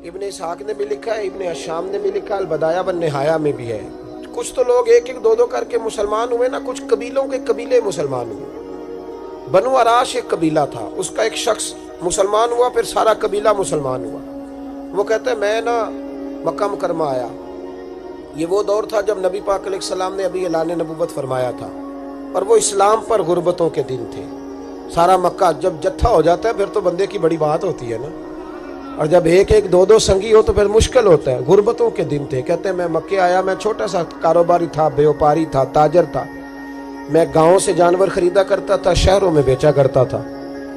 ابن اسحاق نے بھی لکھا ہے, ابن اشام نے بھی لکھا, البدایہ والنہایہ میں بھی ہے. کچھ تو لوگ ایک ایک دو کر کے مسلمان ہوئے نا, کچھ قبیلوں کے قبیلے مسلمان ہوئے. بنو عراش ایک قبیلہ تھا, اس کا ایک شخص مسلمان ہوا, پھر سارا قبیلہ مسلمان ہوا. وہ کہتے ہیں میں نا مکہ مکرمہ آیا. یہ وہ دور تھا جب نبی پاک علیہ السلام نے ابھی اعلان نبوت فرمایا تھا, اور وہ اسلام پر غربتوں کے دن تھے. سارا مکہ جب جتھا ہو جاتا ہے پھر تو بندے کی بڑی بات ہوتی ہے نا, اور جب ایک ایک دو سنگی ہو تو پھر مشکل ہوتا ہے. غربتوں کے دن تھے. کہتے ہیں میں مکے آیا, میں چھوٹا سا کاروباری تھا, بیوپاری تھا, تاجر تھا. میں گاؤں سے جانور خریدا کرتا تھا, شہروں میں بیچا کرتا تھا.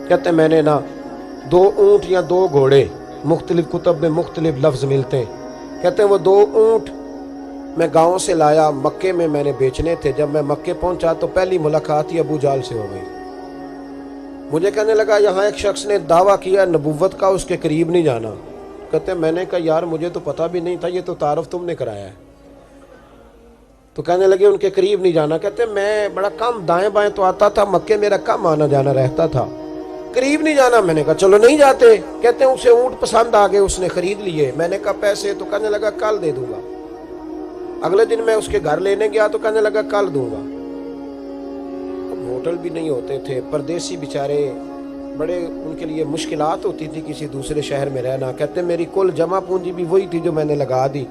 کہتے ہیں میں نے نا 2 اونٹ یا 2 گھوڑے, مختلف کتب میں مختلف لفظ ملتے ہیں. کہتے ہیں وہ 2 اونٹ میں گاؤں سے لایا, مکے میں نے بیچنے تھے. جب میں مکے پہنچا تو پہلی ملاقات ہی ابو جال سے ہو گئی. مجھے کہنے لگا یہاں ایک شخص نے دعویٰ کیا نبوت کا, اس کے قریب نہیں جانا. کہتے ہیں میں نے کہا یار مجھے تو پتہ بھی نہیں تھا, یہ تو تعارف تم نے کرایا ہے. تو کہنے لگے ان کے قریب نہیں جانا. کہتے ہیں میں بڑا کم دائیں بائیں تو آتا تھا, مکے میرا کم آنا جانا رہتا تھا, قریب نہیں جانا. میں نے کہا چلو نہیں جاتے. کہتے ہیں اسے اونٹ پسند آ گئے, اس نے خرید لیے. میں نے کہا پیسے؟ تو کہنے لگا کل دے دوں گا. اگلے دن میں اس کے گھر لینے گیا تو کہنے لگا کل دوں گا. ہوٹل بھی نہیں ہوتے تھے, پردیسی بیچارے, بڑے ان کے لیے مشکلات ہوتی تھی کسی دوسرے شہر میں رہنا. کہتے میری کل جمع پونجی بھی وہی تھی جو میں نے لگا دی.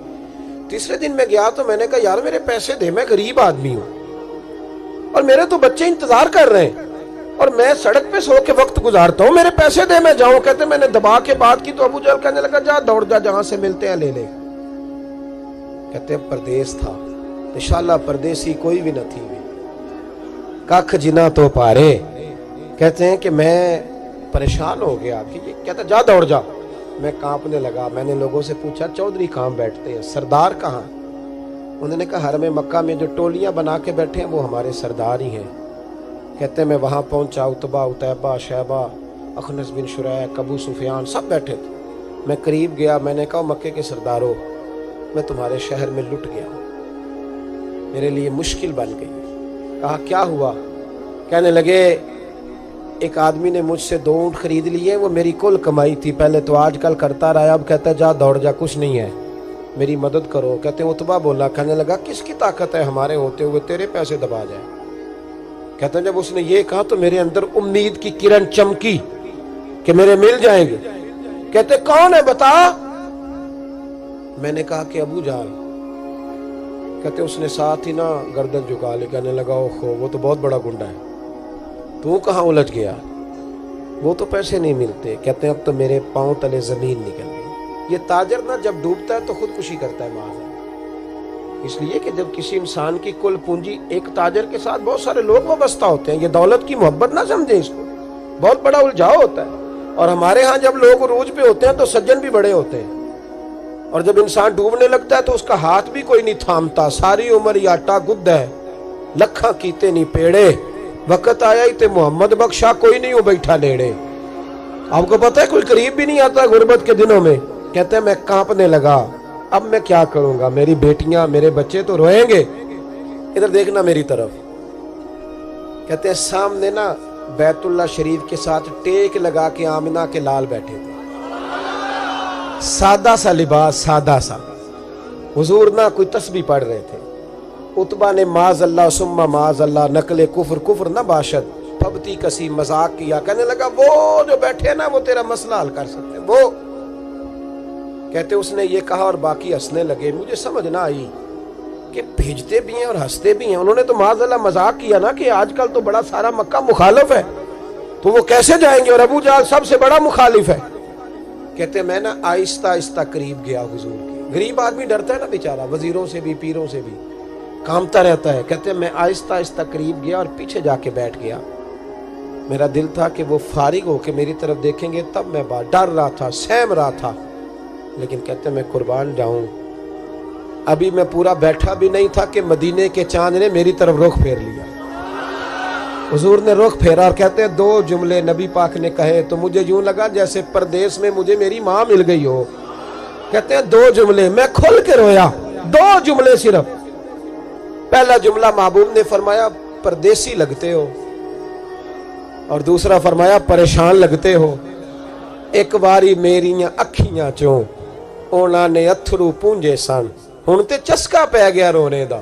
تیسرے دن میں گیا تو میں نے کہا یار میرے پیسے دے, میں غریب آدمی ہوں اور میرے تو بچے انتظار کر رہے ہیں اور میں سڑک پہ سو کے وقت گزارتا ہوں, میرے پیسے دے میں جاؤں. کہتے میں نے دبا کے بات کی تو ابو جہل کہنے لگا جا دوڑ جا, جہاں سے ملتے ہیں لے لے. کہتے پردیس تھا, انشاءاللہ پردیسی کوئی بھی نہ تھی, ککھ جنا تو پارے. کہتے ہیں کہ میں پریشان ہو گیا کہ یہ کہتا جا دوڑ جا. میں کانپنے لگا. میں نے لوگوں سے پوچھا چودھری کہاں بیٹھتے ہیں, سردار کہاں؟ انہوں نے کہا حرم مکہ میں جو ٹولیاں بنا کے بیٹھے ہیں وہ ہمارے سردار ہی ہیں. کہتے ہیں میں وہاں پہنچا, عتبہ, عتیبہ, شیبہ, اخنس بن شریح, ابو سفیان سب بیٹھے تھے. میں قریب گیا, میں نے کہا مکے کے سرداروں میں تمہارے شہر میں لٹ گیا, میرے لیے مشکل بن گئی. کہا کیا ہوا؟ کہنے لگے ایک آدمی نے مجھ سے 2 اونٹ خرید لیے, وہ میری کل کمائی تھی, پہلے تو آج کل کرتا رہا, اب کہتا ہے جا دوڑ جا, کچھ نہیں ہے, میری مدد کرو. کہتے ہیں عتبہ بولا. کہنے لگا کس کی طاقت ہے ہمارے ہوتے ہوئے تیرے پیسے دبا جائے؟ کہتے ہیں جب اس نے یہ کہا تو میرے اندر امید کی کرن چمکی کہ میرے مل جائیں گے. کہتے کون ہے بتا؟ میں نے کہا کہ ابو جہل. کہتے اس نے ساتھ ہی نا گردن جھکا لی. کہنے لگا اوہو وہ تو بہت بڑا گنڈا ہے, تو کہاں الجھ گیا؟ وہ تو پیسے نہیں ملتے. کہتے ہیں اب تو میرے پاؤں تلے زمین نکل گئی. یہ تاجر نا جب ڈوبتا ہے تو خودکشی کرتا ہے معاذ. اس لیے کہ جب کسی انسان کی کل پونجی, ایک تاجر کے ساتھ بہت سارے لوگ وابستہ ہوتے ہیں, یہ دولت کی محبت نہ سمجھیں, اس کو بہت بڑا الجھاؤ ہوتا ہے. اور ہمارے ہاں جب لوگ عروج پہ ہوتے ہیں تو سجن بھی بڑے ہوتے ہیں, اور جب انسان ڈوبنے لگتا ہے تو اس کا ہاتھ بھی کوئی نہیں تھامتا. ساری عمر یہ آٹا گد ہے, لکھاں کیتے نہیں پیڑے, وقت آیا ہی تے محمد بخشا, کوئی نہیں ہو بیٹھا لیڑے. آپ کو پتہ ہے کوئی قریب بھی نہیں آتا غربت کے دنوں میں. کہتے ہیں میں کانپنے لگا, اب میں کیا کروں گا, میری بیٹیاں میرے بچے تو روئیں گے. ادھر دیکھنا میری طرف. کہتے ہیں سامنے نا بیت اللہ شریف کے ساتھ ٹیک لگا کے آمنہ کے لال بیٹھے تھے, سادہ سا لباس, سادہ سا. حضور نہ کوئی تسبیح پڑھ رہے تھے. عتبہ نے معاذ اللہ ثم معاذ اللہ, نقل کفر نہ باشد, پھبتی کسی مذاق کیا. کہنے لگا وہ جو بیٹھے نا وہ تیرا مسئلہ حل کر سکتے وہ. کہتے اس نے یہ کہا اور باقی ہنسنے لگے. مجھے سمجھ نہ آئی کہ بھیجتے بھی ہیں اور ہنستے بھی ہیں. انہوں نے تو معاذ اللہ مذاق کیا نا کہ آج کل تو بڑا سارا مکہ مخالف ہے, تو وہ کیسے جائیں گے, اور ابو جہل سب سے بڑا مخالف ہے. کہتے میں نا آہستہ آہستہ قریب گیا حضور کے. غریب آدمی ڈرتا ہے نا بیچارہ, وزیروں سے بھی پیروں سے بھی کامتا رہتا ہے. کہتے میں آہستہ آہستہ قریب گیا اور پیچھے جا کے بیٹھ گیا. میرا دل تھا کہ وہ فارغ ہو کے میری طرف دیکھیں گے, تب میں ڈر رہا تھا, سہم رہا تھا. لیکن کہتے میں قربان جاؤں, ابھی میں پورا بیٹھا بھی نہیں تھا کہ مدینے کے چاند نے میری طرف رخ پھیر لیا. حضور نے رخ پھیرا اور کہتے ہیں 2 جملے نبی پاک نے کہے تو مجھے یوں لگا جیسے پردیس میں مجھے میری ماں مل گئی ہو. کہتے ہیں 2 جملے, میں کھل کے رویا. 2 جملے صرف. پہلا جملہ محبوب نے فرمایا پردیسی لگتے ہو, اور دوسرا فرمایا پریشان لگتے ہو. ایک باری میریاں اکھیاں چوں ਉਹਨਾਂ ਨੇ ਅਥਰੂ ਪੂੰਝੇ ਸਨ। ਹੁਣ ਤੇ ਚਸਕਾ ਪੈ ਗਿਆ ਰੋਣੇ ਦਾ,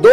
2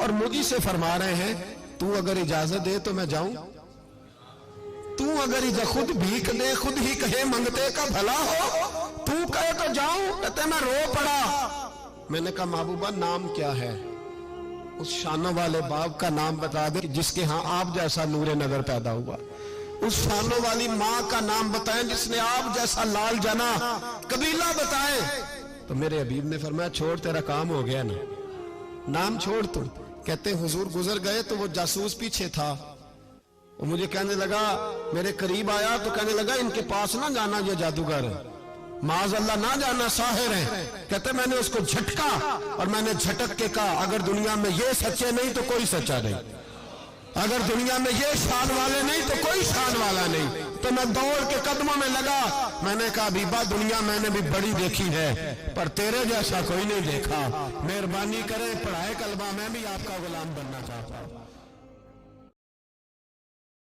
اور مجھے سے فرما رہے ہیں تو اگر اجازت دے تو میں جاؤں، تو اگر خود بھیک دے، خود ہی کہے منگتے کا بھلا ہو، تو کہے تو جاؤں، کہتے میں رو پڑا۔ میں نے کہا محبوبہ نام کیا ہے؟ اس شانوں والے باپ کا نام بتا دے جس کے ہاں آپ جیسا نور نظر پیدا ہوا، اس شانوں والی ماں کا نام بتائیں جس نے آپ جیسا لال جنا، قبیلہ بتائیں۔ تو میرے حبیب نے فرمایا چھوڑ تیرا کام ہو گیا نا، نام چھوڑ تو۔ کہتے حضور گزر گئے تو وہ جاسوس پیچھے تھا، وہ مجھے کہنے لگا، میرے قریب آیا تو کہنے لگا ان کے پاس نہ جانا، یہ جادوگر ہے، معاذ اللہ نہ جانا، ساحر ہے۔ کہتے میں نے اس کو جھٹکا اور میں نے جھٹک کے کہا اگر دنیا میں یہ سچے نہیں تو کوئی سچا نہیں، اگر دنیا میں یہ شان والے نہیں تو کوئی شان والا نہیں۔ تو میں دوڑ کے قدموں میں لگا، میں نے کہا حبیبہ دنیا میں نے بھی بڑی دیکھی ہے پر تیرے جیسا کوئی نہیں دیکھا، مہربانی کرے پڑھائے کلمہ، میں بھی آپ کا غلام بننا چاہتا ہوں۔